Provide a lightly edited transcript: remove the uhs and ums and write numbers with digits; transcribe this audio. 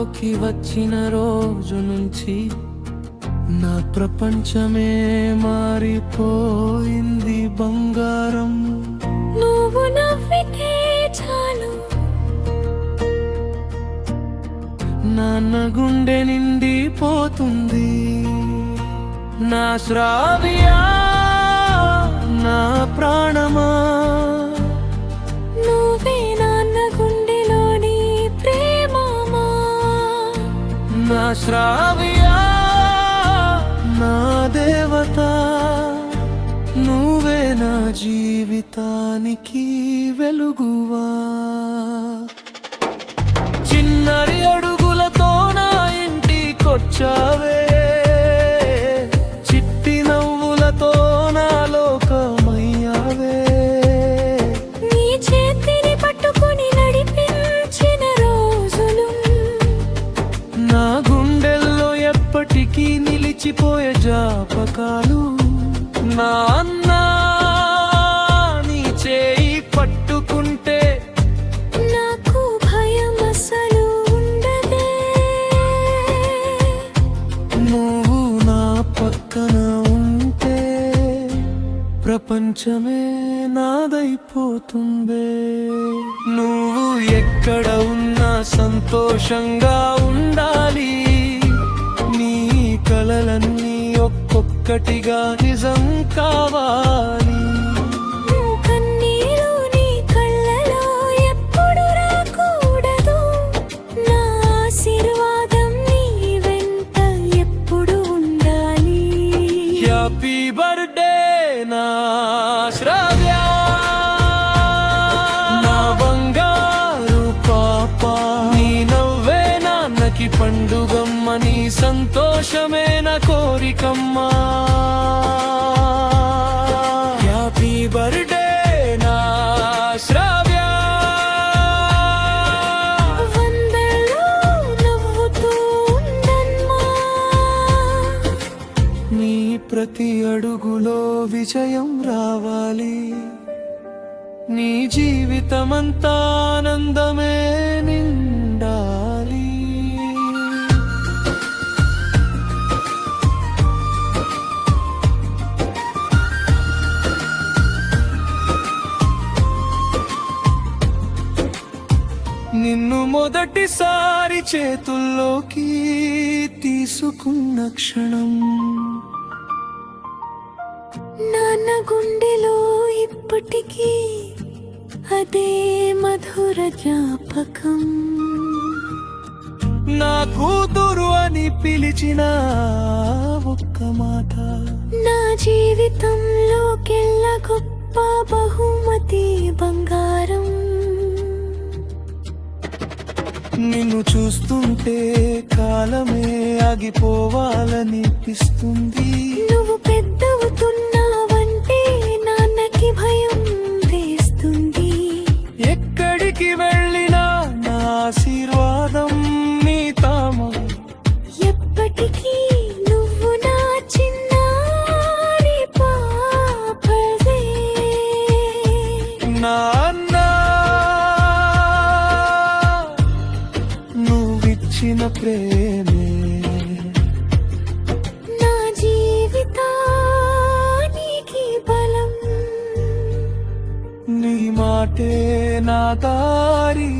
లోకి వచ్చిన రోజు నుంచి నా ప్రపంచమే మారిపోయింది బంగారం. నువ్వు నవ్వితే చాలు నాన్న గుండె నిండిపోతుంది. నా శ్రావ్యా, నా ప్రాణమా, నువ్వే నాన్న గుండెలోని ప్రేమమా. నా శ్రావ్యా, నా దేవత, నువ్వే నా జీవితానికి వెలుగువా. చిన్నరి అడుగులతో నా ఇంటికొచ్చావే, చిట్టి నవ్వులతో నా లోకమయ్యావే. నీ చేతిని పట్టుకుని నడిపించిన రోజులు నా గుండెల్లో ఎప్పటికీ నిలిచిపోయే జ్ఞాపకాలు. నా అన్నా నీ చేయి పట్టుకుంటే నాకు భయం అసలు ఉండదే. నువ్వు నా పక్కన ఉంటే ప్రపంచమే నాదైపోతుందే. నువ్వు ఎక్కడ ఉన్నా సంతోషంగా ఉండాలి. నీ కలలన్నీ ఒక్కొక్కటిగా నిజం కావాలి. కన్నీరు నీ కళ్ళలో ఎప్పుడు రాకూడదు. నా ఆశీర్వాదం నీ వెంట ఎప్పుడు ఉండాలి. హ్యాపీ బర్త్డే నా శ్రావ్యా, నా బంగారు పాప. నీ నవ్వే నాన్నకి పండుగమ్మ, నీ సంతోషమే నా కోరికమ్మా. హ్యాపీ బర్త్డే నా శ్రావ్యా. వందలు నవ్వుతూ ఉండమ్మా. నీ ప్రతి అడుగులో విజయం రావాలి. నీ జీవితమంతా ఆనందమే నిండాలి. నిన్ను మొదటిసారి చేతుల్లోకి తీసుకున్న క్షణం నాన్న గుండెలో ఇప్పటికీ అదే మధుర జ్ఞాపకం. నా కూతురు అని పిలిచిన ఒక్క మాట నా జీవితంలోకెల్లా గొప్ప బహుమతి బంగారం. నిన్ను చూస్తుంటే కాలమే ఆగిపోవాలనిపిస్తుంది. నువ్వు పెద్దవుతున్నావంటే నాన్నకి భయం వేస్తుంది. ఎక్కడికి వెళ్ళినా నా ఆశీర్వాదం నీ తాము. ఎప్పటికీ నువ్వు నా చిన్నారి పాపవే. నా అన్నా నువ్విచ్చిన ప్రేమే నా జీవితానికి బలం. నీ మాటే నా దారి.